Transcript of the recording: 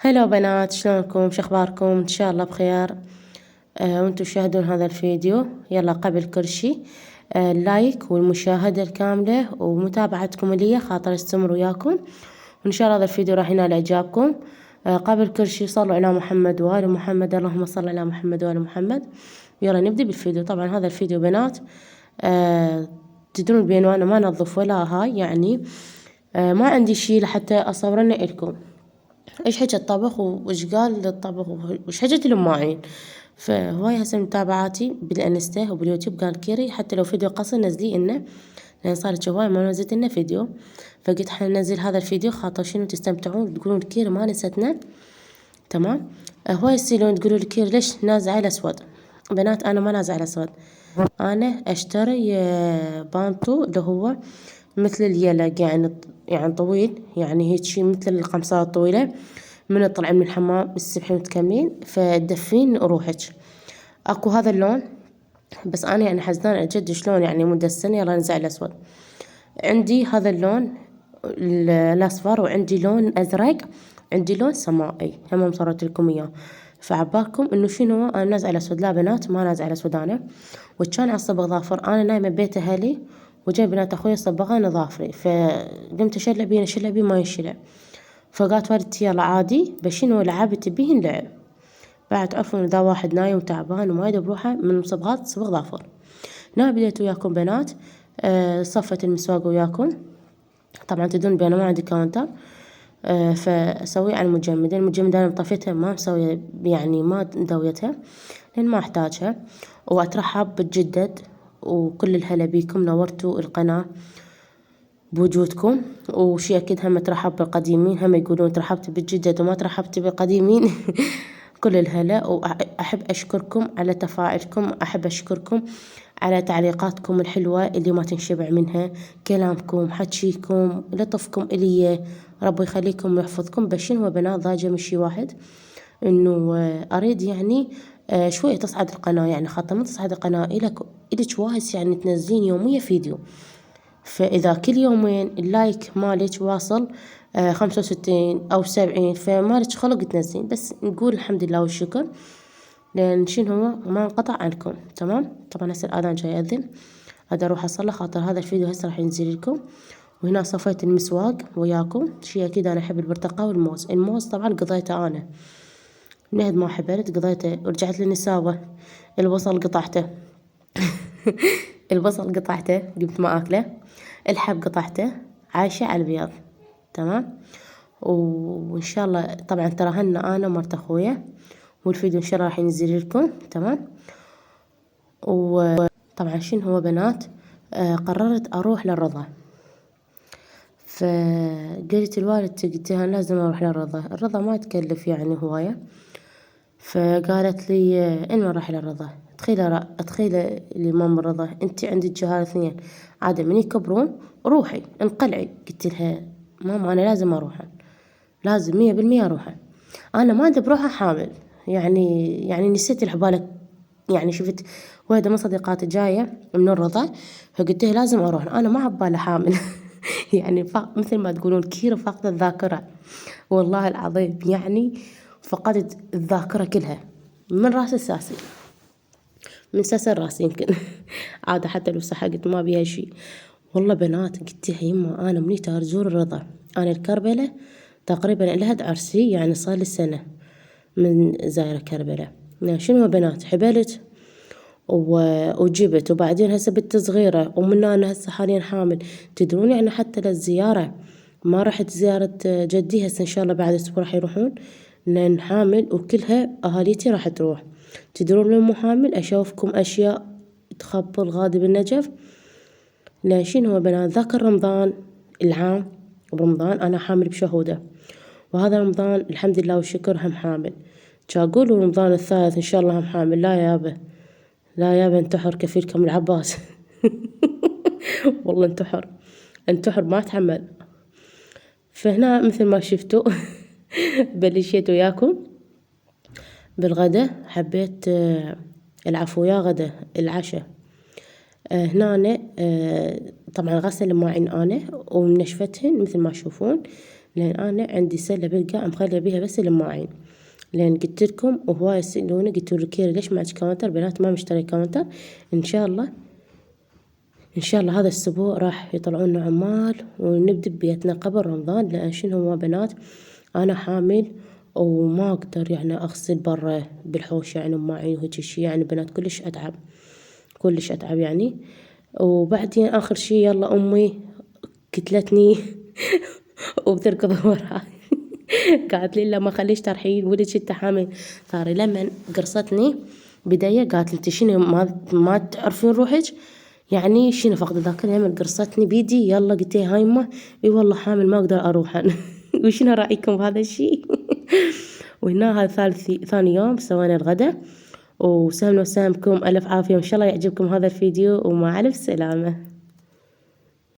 هلا بنات، شلونكم؟ شخباركم؟ ان شاء الله بخير. وانتم تشاهدون هذا الفيديو. يلا قبل كل شي اللايك والمشاهدة الكاملة ومتابعتكم لي خاطر استمر وياكم، وان شاء الله هذا الفيديو راح ينال اعجابكم. قبل كل شي صلوا على محمد وآل محمد، اللهم صل على محمد وآل محمد. يلا نبدأ بالفيديو. طبعا هذا الفيديو بنات تدرون بأنه انا ما انظف ولا هاي، يعني ما عندي شي لحتى اصور لكم ايش حكى الطبخ وايش قال للطبخ وايش حكت الماعين. فهواي هسه متابعاتي بالانستا وباليوتيوب قال كيري حتى لو فيديو قصير نزليه لنا، لان صارت هواي ما نزلت لنا فيديو. فقلت حننزل هذا الفيديو خاطر شنو تستمتعون تقولون كيري ما نستنا. تمام. هواي يصيرون تقولوا لي كيري ليش نازعه الاسود. بنات انا ما نازعه الاسود، انا اشتري بانطو اللي هو مثل اليلق، يعني طويل، يعني هيك شي مثل القمصان الطويلة، من تطلعين من الحمام السبحين وتكملين فتدفين روحك. اكو هذا اللون، بس انا يعني حزنان اجد شلون يعني مدة السنة يلا نزع الاسود. عندي هذا اللون الاصفر، وعندي لون ازرق، عندي لون سمائي هم صورت لكم اياه. فعبالكم انه شنو انا نازعه الاسود؟ لا بنات ما نازعه الاسود انا. وكان على الصبغ ظافر، انا نايمه ببيت اهلي وجاي بنات اخوي صبغان ظافري، فقمت اشلع بيه ما ينشلع. فقالت والدتي يلا عادي، بس شنو لعبت بيه انلعب. بعد تعرفون اذا واحد نايم وتعبان وما يدري بروحه من صبغات صبغ ظافر. هنا بديت وياكم بنات صفت المسواق وياكم. طبعا تدرون بأنا ما عندي كاونتر، فاسويه على المجمد انا مطفيتها ما مسويه، يعني ما مدويتها لان ما احتاجها. واترحب بالجدد وكل الهلا بيكم، نورتوا القناة بوجودكم. وشي اكيد هم ترحب بالقديمين، هم يقولون ترحبت بالجدد وما ترحبت بالقديمين. كل الهلا، واحب اشكركم على تفاعلكم، احب اشكركم على تعليقاتكم الحلوة اللي ما تنشبع منها، كلامكم، حكيكم، لطفكم الي، ربي يخليكم ويحفظكم. بس شنو هو بنات ضاجة من شي واحد انه اريد يعني شوية تصعد القناة، يعني خاطر ما تصعد القناة الك واهس يعني تنزلين يوميا فيديو. فاذا كل يومين اللايك مالك واصل 65 او 70 فمالك خلق تنزلين. بس نقول الحمد لله والشكر، لان شنو هو ما انقطع عنكم. تمام. طبعا هسه الاذان جاي يأذن، هذا اروح اصلي خاطر هذا الفيديو هسه راح ينزل لكم. وهنا صفيت المسواق وياكم. شي اكيد انا احب البرتقال والموز. الموز طبعا قضيته انا نهد ما حبيت قضيته ورجعت للنساوة. البصل قطعته. البصل قطعته قمت ما اكله. الحب قطعته عايشة على البيض. تمام. وان شاء الله طبعا ترى هنا انا ومرت اخويا، والفيديو ان شاء الله راح ينزل لكم. تمام. وطبعا شنو هو بنات قررت اروح للرضا. فقلت الوالد قلت لها لازم اروح للرضا، الرضا ما تكلف يعني هواية. فقالت لي انا راح للرضا. تخيلي الإمام الرضا انت عندك جهال اثنين عادة من يكبرون روحي انقلعي. قلت لها ماما انا لازم اروح، لازم 100% اروح. انا ما ادري بروحها حامل، يعني نسيت الحبالة. يعني شفت واحدة من صديقاتي جاية من الرضا، فقلت لها لازم اروح، انا ما عبالي حامل. يعني مثل ما تقولون كيرو فاقدة الذاكرة، والله العظيم يعني فقدت الذاكرة كلها من راس الساسي، من ساس الراس يمكن. عادة حتى لو سحقت ما بيها شي. والله بنات قلت لها يما انا منيت ارزور الرضا، انا الكربلة تقريبا لها عرسي، يعني صار لي سنة من زايرة كربلة. يعني شنو بنات حبلت وجبت، وبعدين هسه بنت صغيرة، ومن انا هسه حاليا حامل. تدرون يعني حتى للزيارة ما رحت زيارة جدي، هسه ان شاء الله بعد اسبوع راح يروحون لان حامل، وكلها اهاليتي راح تروح. تدرون لو مو حامل اشوفكم اشياء تخبل غادي بالنجف. لا شنو هو بنات ذاك رمضان العام، برمضان انا حامل بشهودة، وهذا رمضان الحمد لله والشكر هم حامل. اقول رمضان الثالث ان شاء الله هم حامل. لا يابا، لا يابا انتحر كفيلكم العباس. والله انتحر ما اتحمل. فهنا مثل ما شفتوا بلشيت وياكم بالغدا. حبيت العفو يا غدا العشاء. هنا طبعا غسل المواعين انا ومنشفتهن مثل ما تشوفون. لأن أنا عندي سلة بالقاع مخلية بيها بس الماعين، لأن قلت لكم وهواي يسألوني، قلت له كيري ليش معك كاونتر؟ بنات ما مشتري كاونتر. إن شاء الله إن شاء الله هذا الأسبوع راح يطلعون لنا عمال ونبدأ ببيتنا قبل رمضان، لأن شنو هو بنات أنا حامل وما أقدر يعني أغسل برا بالحوش يعني بماعين وهيك شي، يعني بنات كلش أتعب كلش أتعب يعني. وبعدين آخر شي يلا أمي كتلتني وبتركض وراي قالت لي لا ما خليش ترحين ولدك انت حامل. صار لما قرصتني بداية قالت لي انت شنو ما تعرفين روحك؟ يعني شنو فقد الذاكرة؟ لما قرصتني بيدي يلا قلت لها هاي يمه اي والله حامل ما اقدر اروح انا. وشنو رأيكم بهذا الشيء؟ وهنا هذا ثاني يوم سوينا الغداء، وسهلا وسهلا بكم، ألف عافية، وإن شاء الله يعجبكم هذا الفيديو، ومع ألف سلامة.